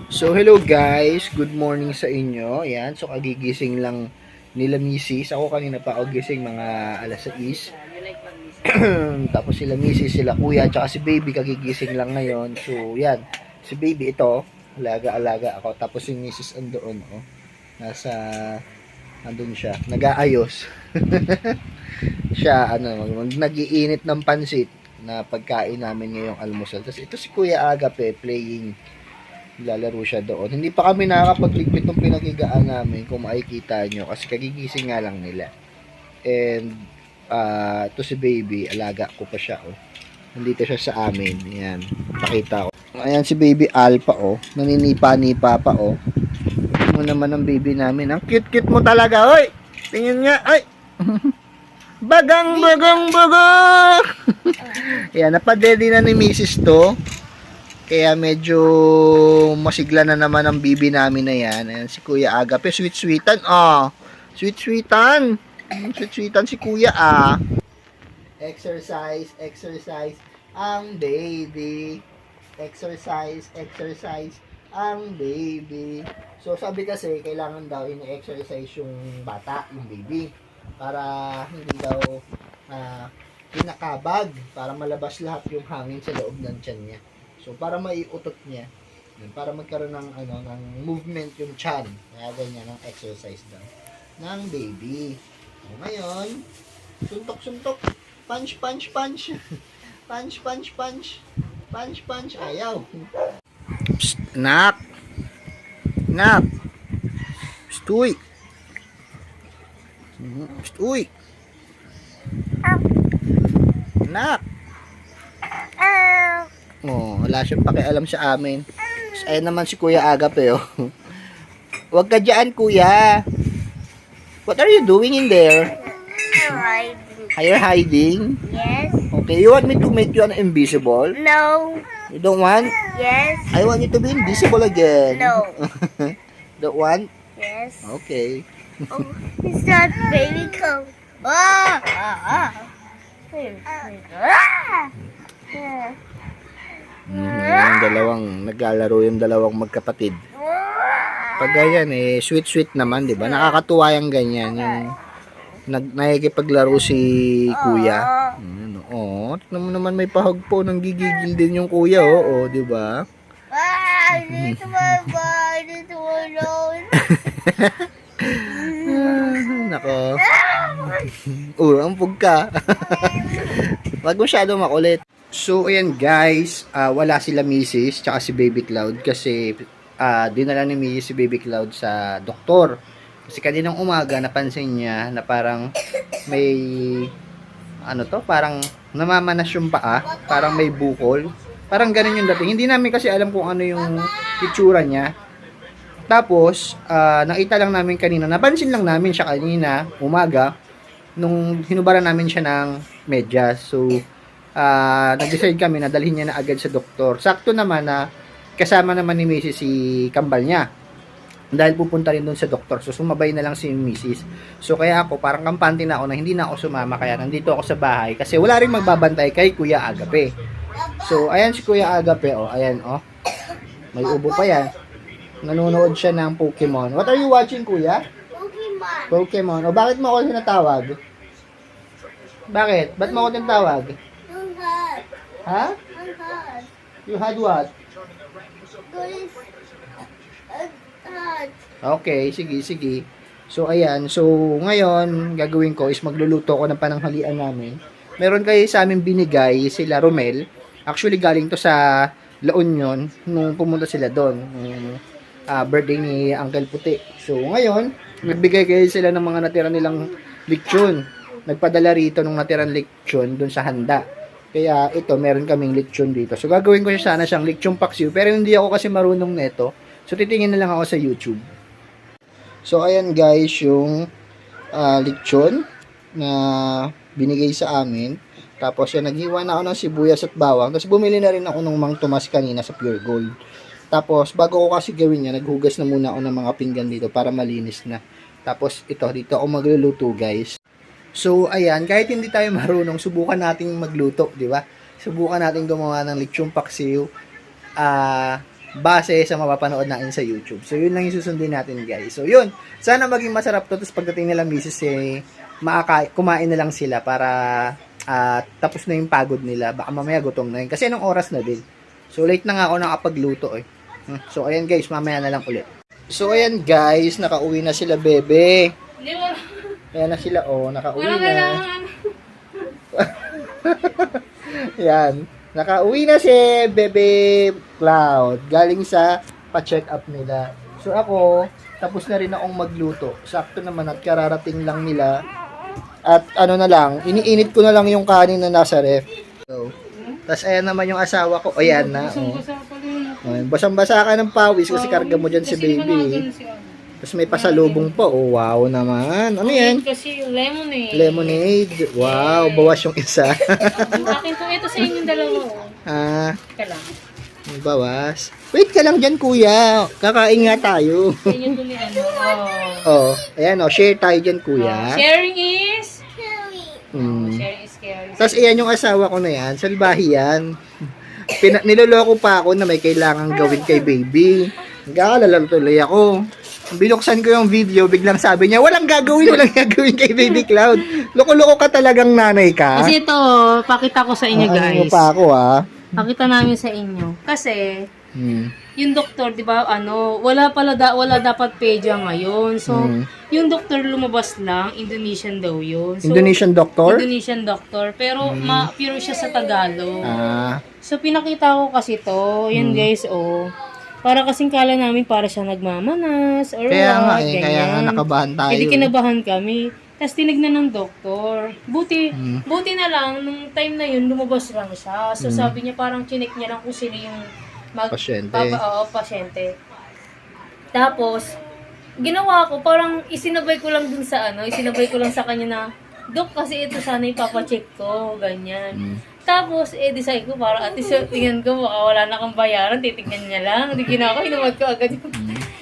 So, hello guys. Good morning sa inyo. Ayan. So, kagigising lang nila misis. Ako kanina pa ako gising mga alas 6. Tapos sila misis, sila kuya, tsaka si baby kagigising lang ngayon. So, yan. Si baby ito, alaga-alaga ako. Tapos si misis andoon, oh. Nasa, andun siya. Nag-aayos. Siya, nag-iinit ng pansit na pagkain namin ngayong almusal. Tapos ito si Kuya Agape playing, lalaro siya doon. Hindi pa kami nakakapagligpit ng pinaghigaan namin kung makikita nyo kasi kagigising nga lang nila. And ito si baby, alaga ko pa siya, oh. Nandito siya sa amin. Ayan, pakita ko. Ayan si baby Alpha, oh. Naninipa-nipa pa, oh. Mo naman ang baby namin. Ang cute-cute mo talaga, oy. Tingin nga, ay. Bagang, bagang, bagang. Ayan, napadedi na ni Mrs. to. Kaya medyo masigla na naman ang bibi namin na yan. Ayan, si Kuya Agape, sweet-sweetan. Ah, sweet-sweetan. Sweet-sweetan si Kuya, ah. Exercise, exercise ang baby. Exercise, exercise ang baby. So, sabi kasi, kailangan daw ini-exercise yung bata, yung baby. Para hindi daw kinakabag. Para malabas lahat yung hangin sa loob ng tiyan niya. So, para maiutot niya, para magkaroon ng, ng movement yung chan. Kaya ganyan ang exercise daw ng baby. So, ngayon, suntok-suntok. Punch, punch, punch. Punch, punch, punch. Punch, punch. Ayaw. Psst, nak. Nak. Psst, uy. Psst, uy. Nak. Oh, wala siyang pakialam sa amin. So, ayan naman si Kuya Agape, oh. Huwag ka dyan, Kuya. What are you doing in there? Hiding. Are you hiding? Yes. Okay, you want me to make you an invisible? No. You don't want? Yes. I want you to be invisible again. No. Don't want? Yes. Okay. Oh, it's not baby come. Ah! Ah! Ah! Ah! Yung dalawang, naglalaro yung dalawang magkapatid. Pag ganyan, sweet-sweet naman, di ba? Nakakatuwa yung ganyan. Yung nakikipaglaro si Kuya. Tignan mo naman may pahag po, nang gigigil din yung Kuya, oh, di ba? Ah! Dito my boy! Dito my nose! Nako. Ampog ka. Wag masyado makulit. So, ayan guys, wala sila Mrs. tsaka si Baby Cloud kasi dinala ni Mrs. si Baby Cloud sa doktor. Kasi kaninang umaga napansin niya na parang may parang namamanas yung paa, parang may bukol. Parang ganun yung dating. Hindi namin kasi alam kung ano yung itsura niya. Tapos, nakita lang namin kanina, napansin lang namin siya kanina, umaga, nung hinubaran namin siya ng medyas. So, nag-decide kami na dalhin niya na agad sa doktor. Sakto naman na kasama naman ni Mrs. si kambal niya. Dahil pupunta rin doon sa doktor. So, sumabay na lang si Mrs. So, kaya ako, parang kampante na ako na hindi na ako sumama. Kaya nandito ako sa bahay. Kasi wala rin magbabantay kay Kuya Agape. So, ayan si Kuya Agape. Oh, ayan, oh. May ubo pa yan. Nanonood siya ng Pokemon. What are you watching, Kuya? Pokemon. Pokemon. O, bakit mo ako tinatawag? Bakit? Ba't mo ako tinatawag? Ang hot. Ha? Ang hot. You had what? Guys. Hot. Okay, sige, sige. So, ayan. So, ngayon, gagawin ko is magluluto ko ng pananghalian namin. Meron kayo sa amin binigay, sila Romel. Actually, galing to sa La Union, nung pumunta sila doon. Birthday ni Uncle Puti. So, ngayon, nagbigay kayo sila ng mga natira nilang lechon. Nagpadala rito ng natirang lechon doon sa handa. Kaya ito, meron kaming lechon dito. So, gagawin ko sana siyang lechon paksiw. Pero hindi ako kasi marunong neto. So, titingin na lang ako sa YouTube. So, ayan guys, yung lechon na binigay sa amin. Tapos, yan, naghiwa na ako ng sibuyas at bawang. Tapos, bumili na rin ako ng Mang Tomas kanina sa Pure Gold. Tapos, bago ko kasi gawin yan, naghugas na muna ako ng mga pinggan dito para malinis na. Tapos, dito ako magluluto, guys. So, ayan, kahit hindi tayo marunong, subukan nating magluto, di ba? Subukan nating gumawa ng lechon paksiw. base sa mapapanood natin sa YouTube. So, yun lang yung susundin natin, guys. So, yun. Sana maging masarap to. Tapos pagdating nila misis, kumain na lang sila para tapos na yung pagod nila. Baka mamaya gutom na yun. Kasi anong oras na din. So, late na nga ako nakapagluto eh. So, ayan guys, mamaya na lang ulit. So, ayan guys, nakauwi na sila, bebe. Ayan na sila, oh, nakauwi na. Yan. Nakauwi na si Bebe Cloud. Galing sa pa-check up nila. So ako, tapos na rin akong magluto. Sakto naman at kararating lang nila. At ano na lang, iniinit ko na lang yung kanin na nasa ref. So, tas ayan naman yung asawa ko. Ayan na. Oh. Basang-basa ka ng pawis kasi karga mo dyan si baby. Tapos may pasalubong pa. Oh, wow naman. Ano yan? Kasi lemonade. Lemonade. Wow, bawas yung isa. Akin po, ito sa inyong dalawa. Ka lang. Bawas. Wait ka lang dyan, kuya. Kakain nga tayo. Sa inyong duli, ano. Oh, ayan oh, share tayo dyan, kuya. Sharing is? Mm. Sharing is caring. Tapos ayan yung asawa ko na yan. Salbahi yan. Niloloko pa ako na may kailangan gawin kay baby. Nag-aalala tuloy ako. Binuksan ko yung video, biglang sabi niya, walang gagawin kay Baby Cloud. Loko-loko ka talagang nanay ka. Kasi ito, pakita ko sa inyo, Ano mo guys. pa ako, Pakita namin sa inyo. Kasi, yung doktor, di ba, wala dapat pedya ngayon. So, yung doktor lumabas lang, Indonesian daw yun. So, Indonesian doctor? Indonesian doctor. Pero, pure siya sa Tagalog. Ah. So, pinakita ko kasi to. Yan, guys, oh. Para kasing kala namin para siya nagmamanas or Kaya nga what, eh, ganyan. kaya nga nakabahan tayo. Hindi kinabahan kami. Tapos tinignan ng doktor. Buti na lang, nung time na yun, lumabas lang siya. So sabi niya, parang chinek niya lang kung sino yung Pasyente. pasyente. Tapos, ginawa ko, parang isinabay ko lang sa kanya na, Dok, kasi ito sana ipapacheck ko, ganyan. Tapos, decide ko, para at least tingnan ko, baka wala na kang bayaran, titignan niya lang. Hindi ginawa ko, hinumad ko agad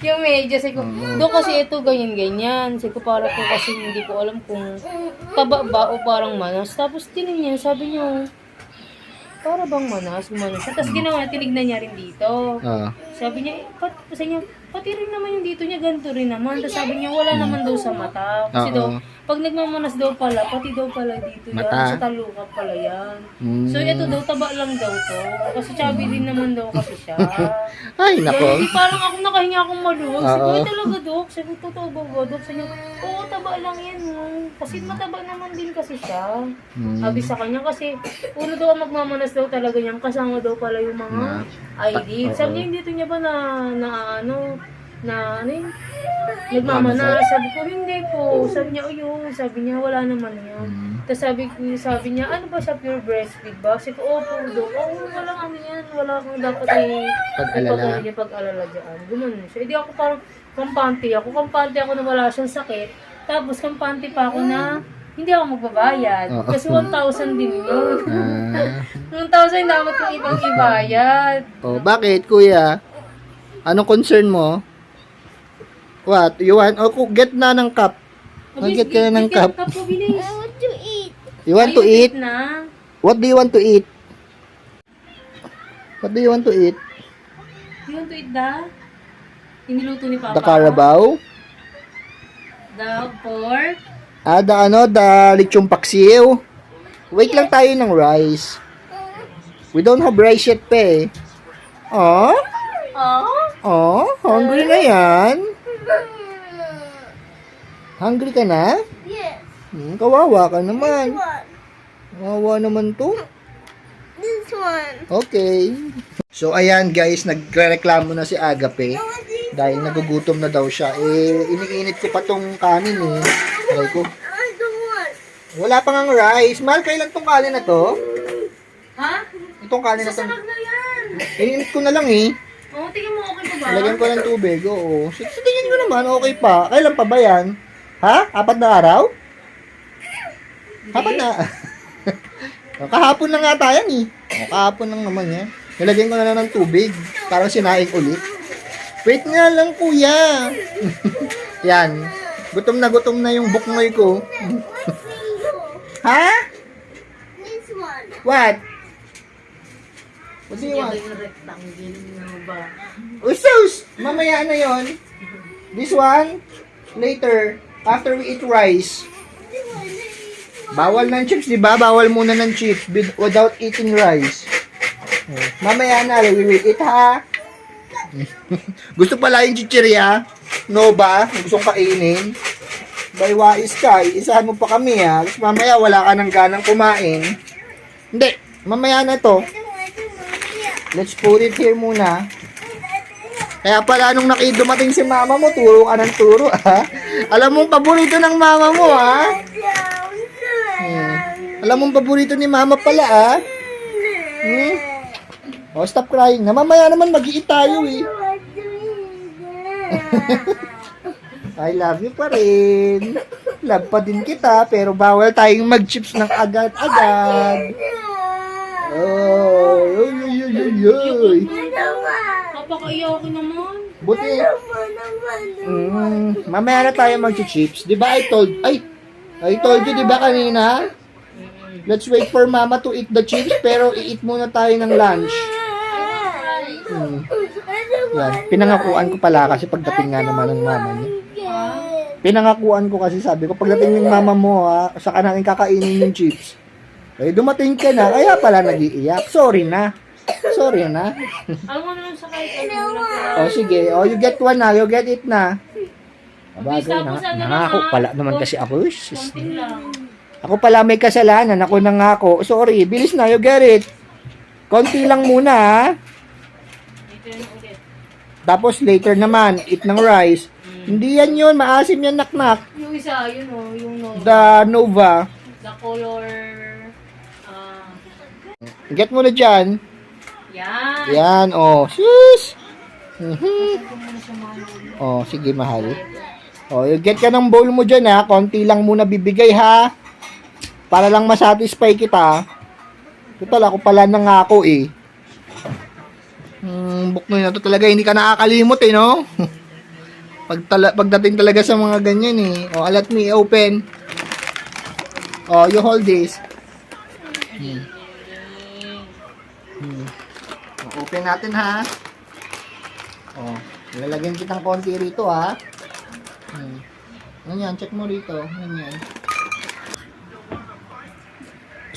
yung medyo. Sabi ko, Dok, kasi ito, ganyan. Sabi ko, para po kasi hindi ko alam kung taba ba o parang manas. Tapos, tinignan niya, sabi niya, para bang manas, gumanos. Tapos, ginawa, tinignan niya rin dito. Sabi niya, pati rin naman yung dito niya, ganito rin naman. Tapos sabi niya, wala naman daw sa mata. Kasi daw, pag nagmamanas daw pala, pati daw pala dito yan, sa talukan pala yan. So ito daw, taba lang daw to. Kasi chubby din naman daw kasi siya. Ay, nako. Hindi, parang ako nakahinga akong maluwag. Sabi ko, talaga, Dok? Sabi ko, totoo ba, Dok? Sabi niya, oo, taba lang yan. Kasi mataba naman din kasi siya. Sabi sa kanya, kasi uno daw magmamanas daw talaga yan. Kasama daw pala yung mga ID. Sabi niya, dito niya ba nagmamanas. Sabi ko, hindi po. Sabi niya, sabi niya, wala naman yan. Tapos sabi niya, ano ba siya, pure breastfeed ba? Sabi ko, opo, Dok. Walang ano yan. Wala akong dapat pag-alala dyan. Gumanon siya. Hindi ako parang kampante ako na wala siyang sakit. Tapos kampante pa ako na hindi ako magbabayad. Kasi 1,000 din yun. 1,000 dapat kong ibang ibayad. Bakit, kuya? Anong concern mo? What? You want? Get na ng cup. Get ka na ng cup. I want to eat. You want to eat? Na. What do you want to eat? What do you want to eat? You want to eat the? Iniluto ni Papa. The Carabao? The pork? The lechong paksiw. Wait lang tayo ng rice. We don't have rice yet, pe. Hungry na yan. Hungry ka na? Yes. Kawawa ka naman. This one. Kawawa naman to. This one. Okay. So, ayan guys, nagreklamo na si Agape. Dahil nagugutom na daw siya. Iniinit ko pa tong kanin eh. Aray ko. I don't want. Wala pa ngang rice. Mahal, kailan tong kanin na to? Ha? Itong kanin na to. Sasarag na yan. Iniinit ko na lang eh. Tingin mo okay pa ba? Lagyan ko ng tubig, oo. Sa tingin ko naman, okay pa. Kailan pa ba yan? Ha? 4 na araw? Apat na. Kahapon lang nga tayo eh. Kahapon lang naman yan. Nilagyan ko na lang ng tubig. Parang sinaing ulit. Wait nga lang, kuya. Yan. Gutom na yung buknoy ko. Ha? This one. What? What do you want? Yung rectangle na ba? Usus! Mamaya na yon. This one, later, after we eat rice. Bawal ng chips, di ba? Bawal muna ng chips without eating rice. Mamaya na, we will eat, ha? Gusto pala yung chichirya? No ba? Gusto kong kainin? By wais ka, isahan mo pa kami, ha? Tapos mamaya wala ka ng ganang kumain. Hindi, mamaya na to. Let's put it here muna. Kaya pala nung dumating si mama mo, turo ka ng turo, ha? Alam mong paborito ng mama mo, ha? Alam mong paborito ni mama pala, ha? Oh, stop crying na. Mamaya naman mag-iit tayo, eh. I love you pa rin. Love pa din kita, pero bawal tayong mag-chips ng agad-agad. Oh, yoy. Kapakaiyakin naman. Buti. Mamaya na tayo mag-chips. Di ba I told you, di ba kanina? Let's wait for mama to eat the chips, pero i-eat muna tayo ng lunch. Yan. Pinangakuan ko pala kasi pagdating nga naman ng mama niya. Pinangakuan ko kasi sabi ko, pagdating ng mama mo, ha, saka namin kakainin yung chips. Eh, dumating ka na, kaya pala nag-iiyak. Sorry na. Alam mo naman sa kahit ano. O, sige. O, you get one na. You get it na. Abagay na. Nangako pala naman kasi ako. Konting lang. Ako pala may kasalanan. Ako nangako. Sorry. Bilis na. You get it. Konti lang muna, ha. Ito yun ulit. Tapos later naman, eat ng rice. Hindi yan yun. Maasim yan, naknak. Yung isa, yun o. Yung no. The Nova. The color. Get mo na dyan. Yan. Yan, oh. Sus! Oh, sige, mahal. Oh, you get ka ng bowl mo dyan, ha. Konti lang muna bibigay, ha. Para lang masatisfy kita. Total, ako pala nangako, eh. Buknoy na to talaga, hindi ka nakakalimot, eh, no? Pagdating talaga sa mga ganyan, eh. Oh, let me open. Oh, you hold this. Open natin, ha. Oh, lalagyan kitang konti rito, ha. Yan, check mo rito. Yan.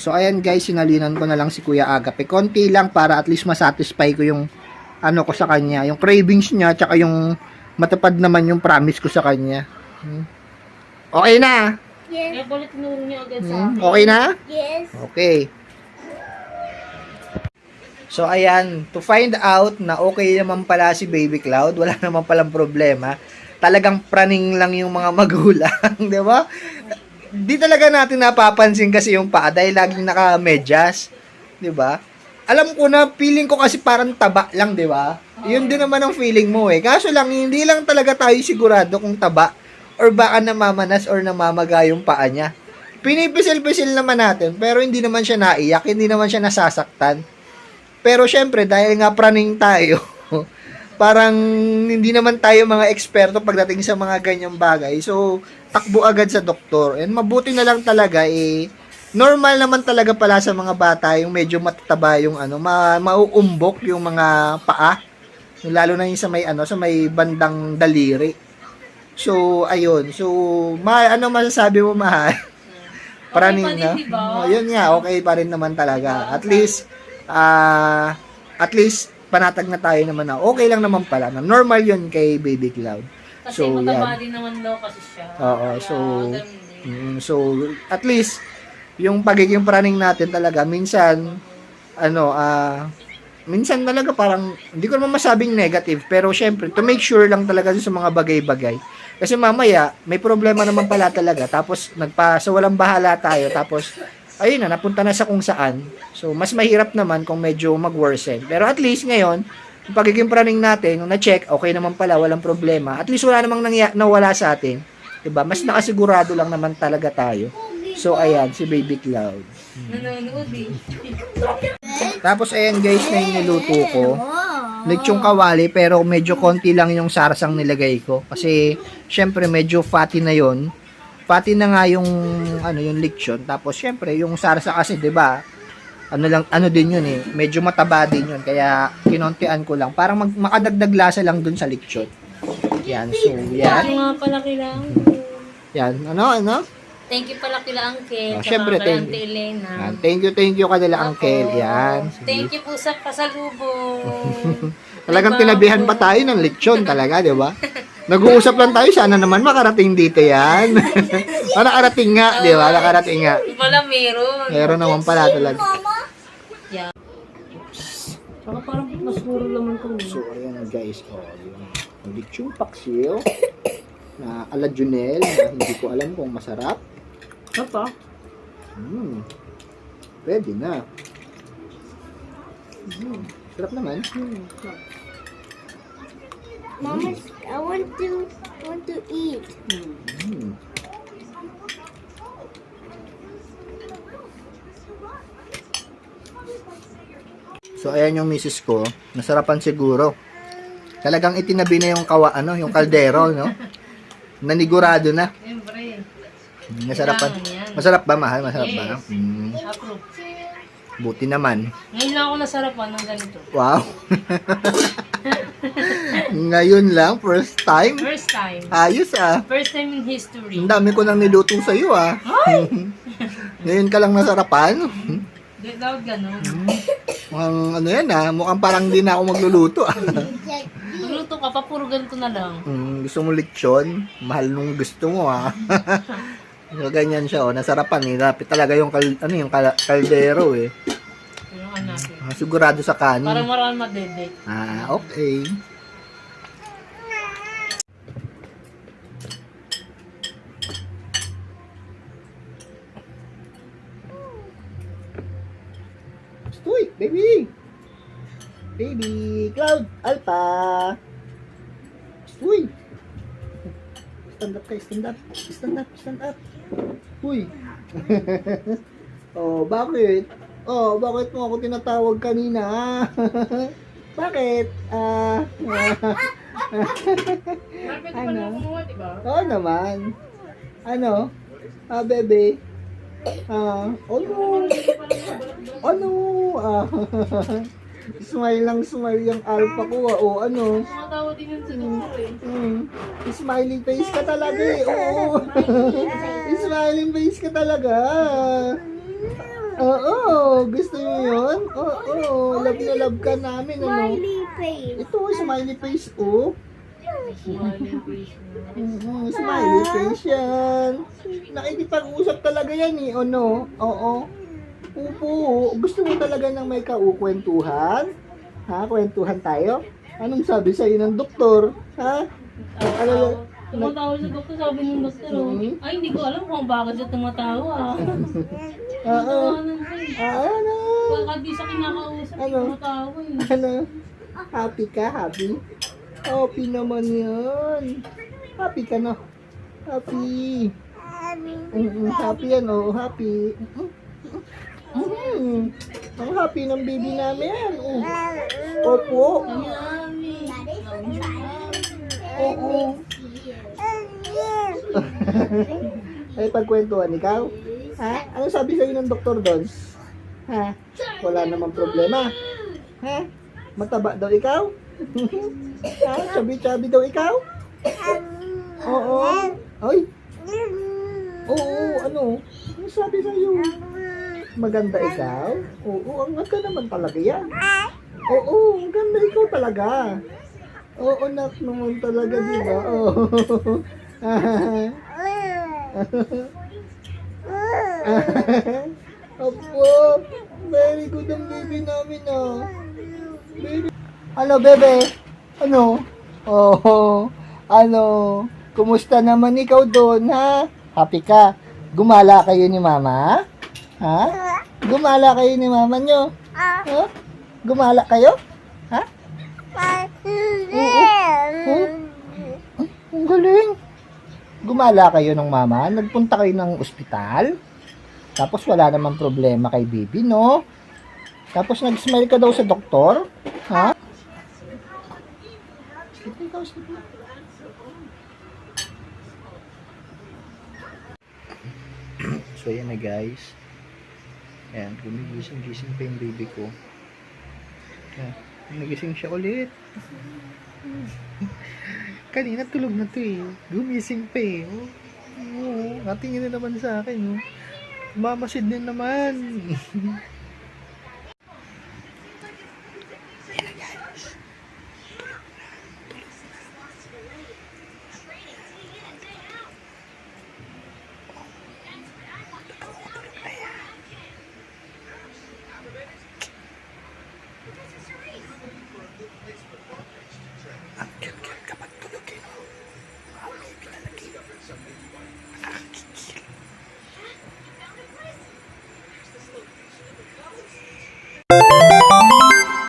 So, ayan guys, sinalinan ko na lang si Kuya Agape. Konti lang para at least masatisfy ko yung ano ko sa kanya, yung cravings niya, tsaka yung matupad naman yung promise ko sa kanya. Okay na? Kaya pala tinuro niya agad sa akin. Okay na? Yes. Okay. So, ayan, to find out na okay naman pala si Baby Cloud, wala naman palang problema, talagang praning lang yung mga magulang, di ba? Di talaga natin napapansin kasi yung paa dahil laging naka-medyas, di ba? Alam ko na, feeling ko kasi parang taba lang, di ba? Yun din naman ang feeling mo eh. Kaso lang, hindi lang talaga tayo sigurado kung taba or baka namamanas or namamaga yung paa niya. Pinipisil-pisil naman natin, pero hindi naman siya naiyak, hindi naman siya nasasaktan. Pero syempre, dahil nga praning tayo, parang hindi naman tayo mga eksperto pagdating sa mga ganyang bagay. So, takbo agad sa doktor. And mabuti na lang talaga, normal naman talaga pala sa mga bata yung medyo matataba yung mauumbok yung mga paa. Lalo na yung sa may bandang daliri. So, ayun. So, ano masasabi mo, mahal? Praning Okay pa na. din, diba? Oh, yun nga, okay pa rin naman talaga. At least panatag na tayo naman na okay lang naman pala na normal yun kay Baby Cloud. Kasi So, mataba yan. din naman daw kasi siya. Oo, Kaya, so ganun din. so at least yung pagiging praning natin talaga minsan minsan talaga parang hindi ko naman masabing negative pero syempre to make sure lang talaga sa mga bagay-bagay. Kasi mamaya may problema naman pala talaga tapos sa walang bahala tayo tapos ayun na, napunta na sa kung saan. So, mas mahirap naman kung medyo mag-worsen. Pero at least ngayon, yung pagiging praning natin, nung na-check, okay naman pala, walang problema. At least wala namang nawala sa atin. Diba? Mas nakasigurado lang naman talaga tayo. So, ayan, si Baby Cloud. Nanonood eh. Tapos, ayan guys, na yung niluto ko. Lechong kawali, pero medyo konti lang yung sarsang nilagay ko. Kasi, syempre, medyo fatty na yon. Pati na nga yung yung lechon tapos syempre yung sarsa kasi 'di ba ano din yun eh, medyo mataba din yun, kaya kinontian ko lang, parang makadagdag lasa lang dun sa lechon. Yan, so, yan. Thank you nga pala kila Yan, ano? Thank you pala kila Uncle. Ah, Tsaka syempre, kay thank Auntie you. Elena. Yan, thank you kanila, Uncle. Opo. Yan. Thank you po sa pasalubong. Talagang Diba tinabihan po? pa tayo ng lechon talaga, di ba? Nag-uusap lang tayo, sana naman makarating dito yan. Nakarating nga, di ba? Nakarating nga. Wala meron. Meron naman pala talaga. Yeah. Saka parang mas muro naman ko. So, ayan guys, yung lechon paksiw na ala Junel, na hindi ko alam kung masarap. Apa? Pwede na. Sarap naman. Mama, I want to eat. So, ayan yung misis ko. Nasarapan siguro. Talagang itinabi na yung yung kaldero, no? Nanigurado na. Siyempre. Nasarapan. Kailangan yan. Masarap ba, mahal? Masarap ba? Yes. Approve. Buti naman. Ngayon lang ako nasarapan ng ganito. Wow. Ngayon lang, first time. First time. Ayos ah. First time in history. Ang dami ko nang niluto sa iyo ah. Ngayon ka lang nasarapan. Di daw ganun. Mukhang ano yan ah, mukhang parang di na ako magluluto ah. Magluto ka pa, puro ganito na lang. Gusto mo lechon? Mahal nung gusto mo ah. So ganyan siya oh, nasarapan eh. Lapit talaga yung kaldero eh. Tulungan natin. Sigurado sa kanin. Para marami madedate. Ah, okay. Stoy, baby! Baby! Cloud! Alpha! Stoy! Stand up kayo, stand up. Stand up, stand up. Uy! Oh, bakit? Oh, bakit mo ako tinatawag kanina? Bakit? Ano? Oo naman. Ano? Bebe. Ano? Ano? Smile lang smile yung alpha ko. Ano? Tumatawa din yun sa doktor eh. Smiling face ka talaga eh. Oo. Smiling face ka talaga. Oo. Gusto mo yun? Oo. Love na love ka namin. Ano? Smiley face. Ito, smiley face oh. Smiling face mo. Smiley face yan. Nakikipag-usap talaga yan eh. Ano? Oo. Opo. Gusto mo talaga ng may kaukwentuhan? Ha? Kwentuhan tayo? Anong sabi sa'yo ng doktor? Ha? Ano? Tumatawa sa doktor, sabi ng doktor. Ay, hindi ko alam kung bakit siya tumatawa. Oo. Ano? Baka di sa kinakausap, Ano? tumatawa eh. Ano? Happy ka? Happy? Happy naman yan. Happy ka na. Happy. Happy yan, oh. Happy. Ang happy ng baby namin. Opo. Yummy. Oo. Ay, pagkwentuhan ikaw? Ha? Ano sabi sa'yo ng doktor doon? Ha? Wala namang problema. Ha? Mataba daw ikaw? Ha? Chubby-chubby daw ikaw? Oo. Ay. Oo, ano? Ano sabi sa'yo? Maganda ikaw? Oo, ang ganda naman talaga yan. Oo, ang ganda ikaw talaga. Oo, nak naman talaga, di ba? Oo. Opo, very good ang baby namin ah. Baby. Ano, bebe? Ano? Oh, ano? Kumusta naman ikaw doon, ha? Happy ka? Gumala kayo ni mama? Ha? Gumala kayo ni mama nyo? Ha? Gumala kayo? Ha? Oo. Ang galing. Gumala kayo ng mama? Nagpunta kayo ng ospital? Tapos wala namang problema kay baby, no? Tapos nag-smile ka daw sa doktor? Ha? So yan na guys. Ayan, gumigising pa yung baby ko. Ayan, nagising siya ulit. Kanina tulog na to eh. Gumising pa eh. Oh. Oo, natingin na naman sa akin. Oh. Mamasid din naman.